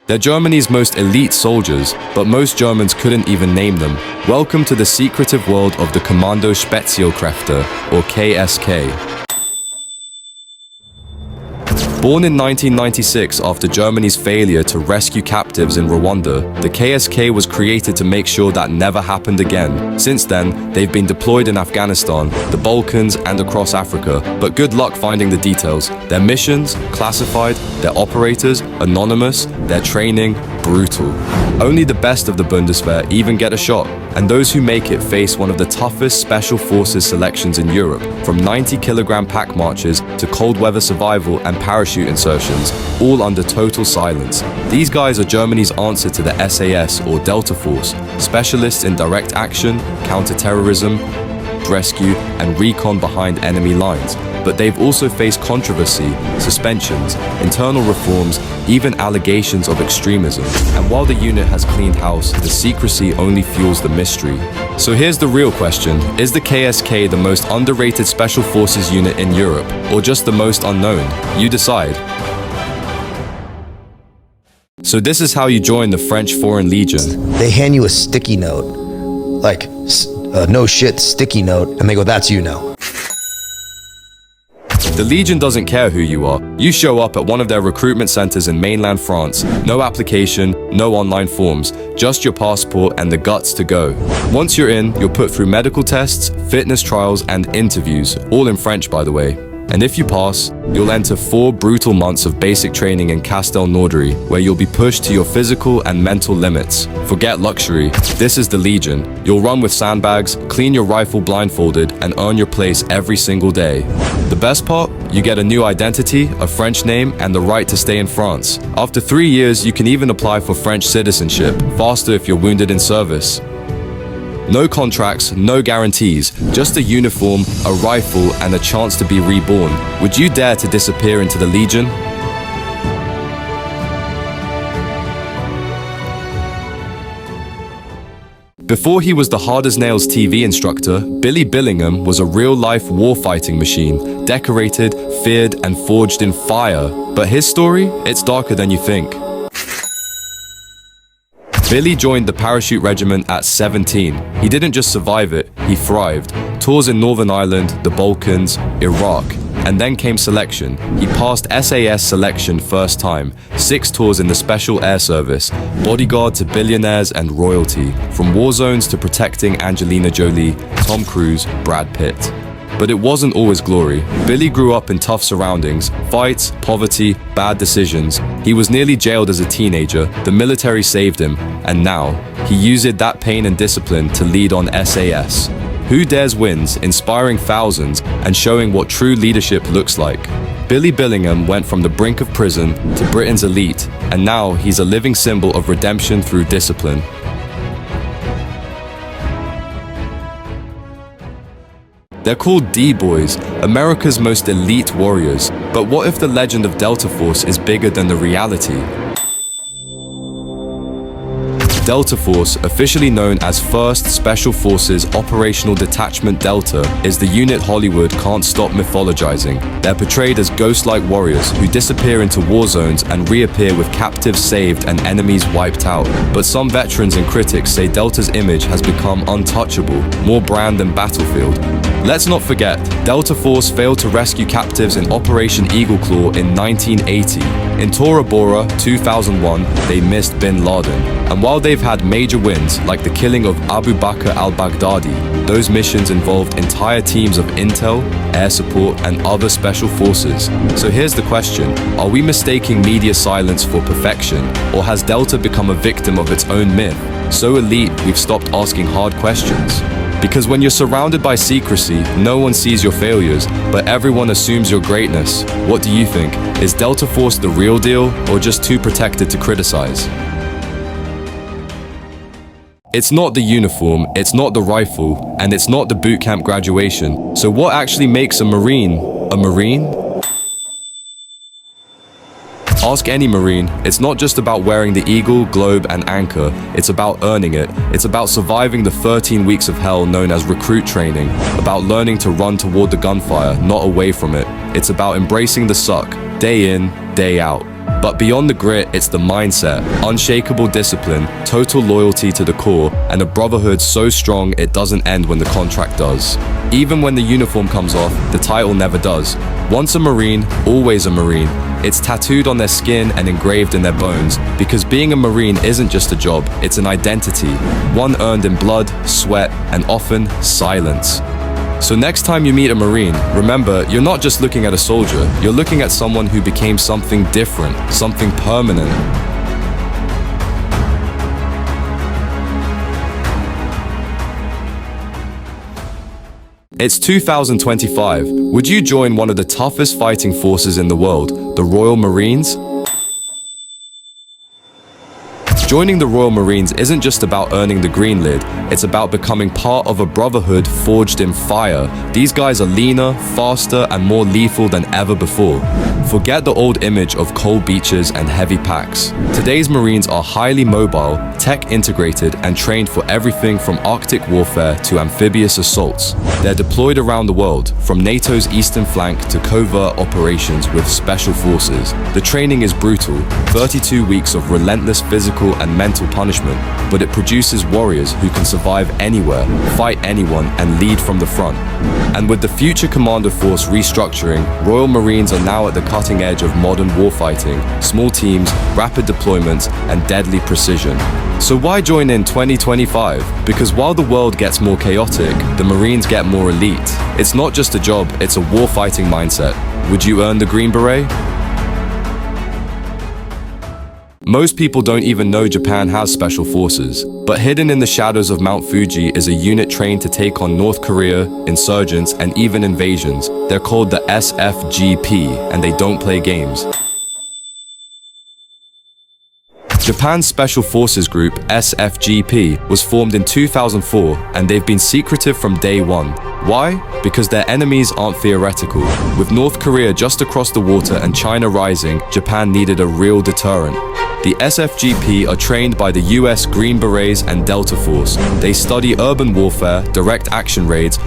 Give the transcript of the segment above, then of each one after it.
They're Germany's most elite soldiers, but most Germans couldn't even name them. Welcome to the secretive world of the Kommando Spezialkräfte, or KSK. Born in 1996 after Germany's failure to rescue captives in Rwanda, the KSK was created to make sure that never happened again. Since then, they've been deployed in Afghanistan, the Balkans, and across Africa. But good luck finding the details. Their missions, classified, their operators, anonymous, their training, brutal. Only the best of the Bundeswehr even get a shot, and those who make it face one of the toughest special forces selections in Europe, from 90-kilogram pack marches to cold weather survival and parachute insertions, all under total silence. These guys are Germany's answer to the SAS or Delta Force, specialists in direct action, counter-terrorism, rescue, and recon behind enemy lines. But they've also faced controversy, suspensions, internal reforms, even allegations of extremism. And while the unit has cleaned house, the secrecy only fuels the mystery. So here's the real question: is the KSK the most underrated special forces unit in Europe, or just the most unknown? You decide. So this is how you join the French Foreign Legion. They hand you a sticky note, like no shit sticky note, and they go, "That's you now." The Legion doesn't care who you are. You show up at one of their recruitment centers in mainland France. No application, no online forms, just your passport and the guts to go. Once you're in, you're put through medical tests, fitness trials, and interviews, all in French, by the way. And if you pass, you'll enter 4 brutal months of basic training in Castelnaudary, where you'll be pushed to your physical and mental limits. Forget luxury. This is the Legion. You'll run with sandbags, clean your rifle blindfolded, and earn your place every single day. The best part? You get a new identity, a French name, and the right to stay in France. After 3 years, you can even apply for French citizenship, faster if you're wounded in service. No contracts, no guarantees, just a uniform, a rifle, and a chance to be reborn. Would you dare to disappear into the Legion? Before he was the hard-as-nails TV instructor, Billy Billingham was a real-life warfighting machine, decorated, feared, and forged in fire. But his story? It's darker than you think. Billy joined the parachute regiment at 17. He didn't just survive it, he thrived. Tours in Northern Ireland, the Balkans, Iraq, and then came selection. He passed SAS selection first time, 6 tours in the Special Air Service, bodyguard to billionaires and royalty, from war zones to protecting Angelina Jolie, Tom Cruise, Brad Pitt. But it wasn't always glory. Billy grew up in tough surroundings, fights, poverty, bad decisions. He was nearly jailed as a teenager, the military saved him, and now, he used that pain and discipline to lead on SAS. Who Dares wins, inspiring thousands and showing what true leadership looks like. Billy Billingham went from the brink of prison to Britain's elite, and now he's a living symbol of redemption through discipline. They're called D-Boys, America's most elite warriors. But what if the legend of Delta Force is bigger than the reality? Delta Force, officially known as 1st Special Forces Operational Detachment Delta, is the unit Hollywood can't stop mythologizing. They're portrayed as ghost-like warriors who disappear into war zones and reappear with captives saved and enemies wiped out. But some veterans and critics say Delta's image has become untouchable, more brand than battlefield. Let's not forget, Delta Force failed to rescue captives in Operation Eagle Claw in 1980. In Tora Bora 2001, they missed Bin Laden. And while they've had major wins, like the killing of Abu Bakr al-Baghdadi, those missions involved entire teams of intel, air support, and other special forces. So here's the question: are we mistaking media silence for perfection, or has Delta become a victim of its own myth? So elite, we've stopped asking hard questions. Because when you're surrounded by secrecy, no one sees your failures, but everyone assumes your greatness. What do you think? Is Delta Force the real deal, or just too protected to criticize? It's not the uniform, it's not the rifle, and it's not the boot camp graduation. So what actually makes a Marine a Marine? Ask any Marine. It's not just about wearing the eagle, globe, and anchor. It's about earning it. It's about surviving the 13 weeks of hell known as recruit training. About learning to run toward the gunfire, not away from it. It's about embracing the suck, day in, day out. But beyond the grit, it's the mindset, unshakable discipline, total loyalty to the core, and a brotherhood so strong it doesn't end when the contract does. Even when the uniform comes off, the title never does. Once a Marine, always a Marine. It's tattooed on their skin and engraved in their bones, because being a Marine isn't just a job, it's an identity, one earned in blood, sweat, and often silence. So next time you meet a Marine, remember, you're not just looking at a soldier, you're looking at someone who became something different, something permanent. It's 2025. Would you join one of the toughest fighting forces in the world, the Royal Marines? Joining the Royal Marines isn't just about earning the green lid, it's about becoming part of a brotherhood forged in fire. These guys are leaner, faster, and more lethal than ever before. Forget the old image of cold beaches and heavy packs. Today's Marines are highly mobile, tech-integrated, and trained for everything from Arctic warfare to amphibious assaults. They're deployed around the world, from NATO's eastern flank to covert operations with special forces. The training is brutal, 32 weeks of relentless physical and mental punishment, but it produces warriors who can survive anywhere, fight anyone, and lead from the front. And with the future Commander Force restructuring, Royal Marines are now at the cutting edge of modern warfighting, small teams, rapid deployments, and deadly precision. So why join in 2025? Because while the world gets more chaotic, the Marines get more elite. It's not just a job, it's a warfighting mindset. Would you earn the Green Beret? Most people don't even know Japan has special forces, but hidden in the shadows of Mount Fuji is a unit trained to take on North Korea, insurgents, and even invasions. They're called the SFGP, and they don't play games. Japan's Special Forces Group, SFGP, was formed in 2004, and they've been secretive from day one. Why? Because their enemies aren't theoretical. With North Korea just across the water and China rising, Japan needed a real deterrent. The SFGP are trained by the US Green Berets and Delta Force. They study urban warfare, direct action raids,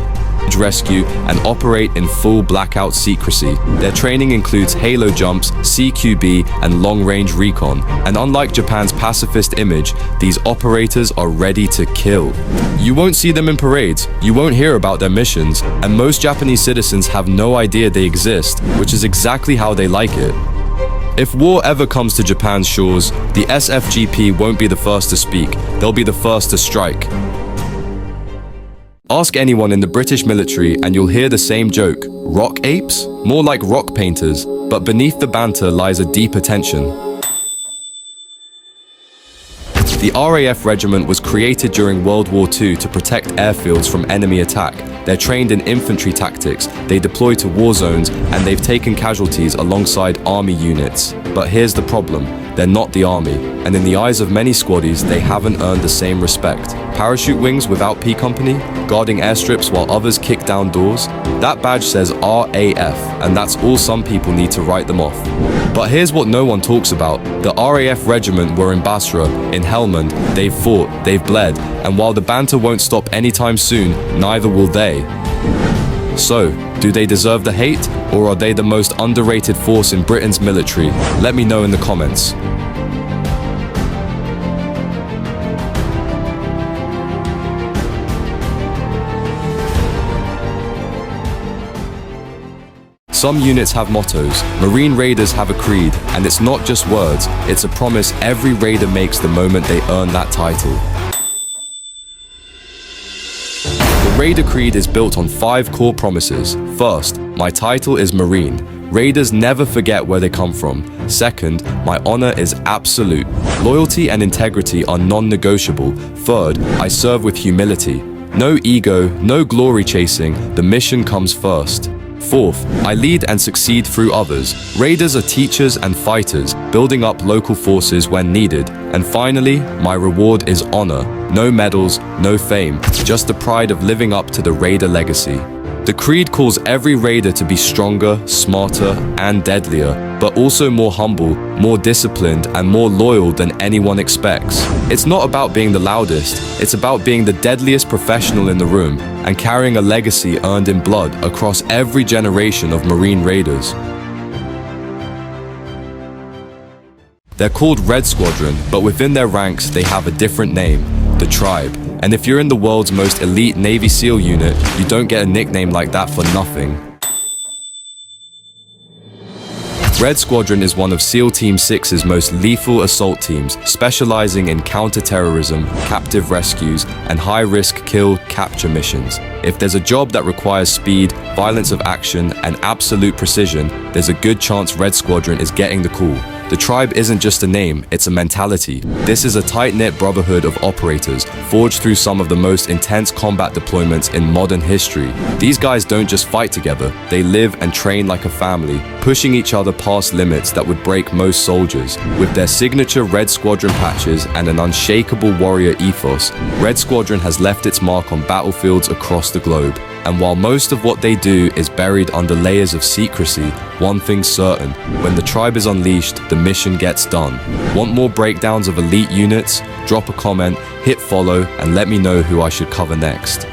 rescue, and operate in full blackout secrecy. Their training includes halo jumps, CQB, and long-range recon. And unlike Japan's pacifist image, these operators are ready to kill. You won't see them in parades, you won't hear about their missions, and most Japanese citizens have no idea they exist, which is exactly how they like it. If war ever comes to Japan's shores, the SFGP won't be the first to speak, they'll be the first to strike. Ask anyone in the British military and you'll hear the same joke. Rock apes? More like rock painters, but beneath the banter lies a deeper tension. The RAF regiment was created during World War II to protect airfields from enemy attack. They're trained in infantry tactics, they deploy to war zones, and they've taken casualties alongside army units. But here's the problem, they're not the army, and in the eyes of many squaddies, they haven't earned the same respect. Parachute wings without P Company, guarding airstrips while others kick down doors. That badge says RAF, and that's all some people need to write them off. But here's what no one talks about. The RAF regiment were in Basra, in Helmand, they've fought, they've bled, and while the banter won't stop anytime soon, neither will they. So, do they deserve the hate, or are they the most underrated force in Britain's military? Let me know in the comments. Some units have mottos, Marine Raiders have a creed, and it's not just words, it's a promise every Raider makes the moment they earn that title. The Raider Creed is built on 5 core promises. First, my title is Marine. Raiders never forget where they come from. Second, my honor is absolute. Loyalty and integrity are non-negotiable. Third, I serve with humility. No ego, no glory chasing, the mission comes first. Fourth, I lead and succeed through others. Raiders are teachers and fighters, building up local forces when needed. And finally, my reward is honor. No medals, no fame, just the pride of living up to the Raider legacy. The Creed calls every Raider to be stronger, smarter, and deadlier, but also more humble, more disciplined, and more loyal than anyone expects. It's not about being the loudest, it's about being the deadliest professional in the room and carrying a legacy earned in blood across every generation of Marine Raiders. They're called Red Squadron, but within their ranks they have a different name, the Tribe. And if you're in the world's most elite Navy SEAL unit, you don't get a nickname like that for nothing. Red Squadron is one of SEAL Team 6's most lethal assault teams, specializing in counter-terrorism, captive rescues, and high-risk kill-capture missions. If there's a job that requires speed, violence of action, and absolute precision, there's a good chance Red Squadron is getting the call. The Tribe isn't just a name, it's a mentality. This is a tight-knit brotherhood of operators, forged through some of the most intense combat deployments in modern history. These guys don't just fight together, they live and train like a family, pushing each other past limits that would break most soldiers. With their signature Red Squadron patches and an unshakable warrior ethos, Red Squadron has left its mark on battlefields across the globe. And while most of what they do is buried under layers of secrecy, one thing's certain: when the Tribe is unleashed, the mission gets done. Want more breakdowns of elite units? Drop a comment, hit follow, and let me know who I should cover next.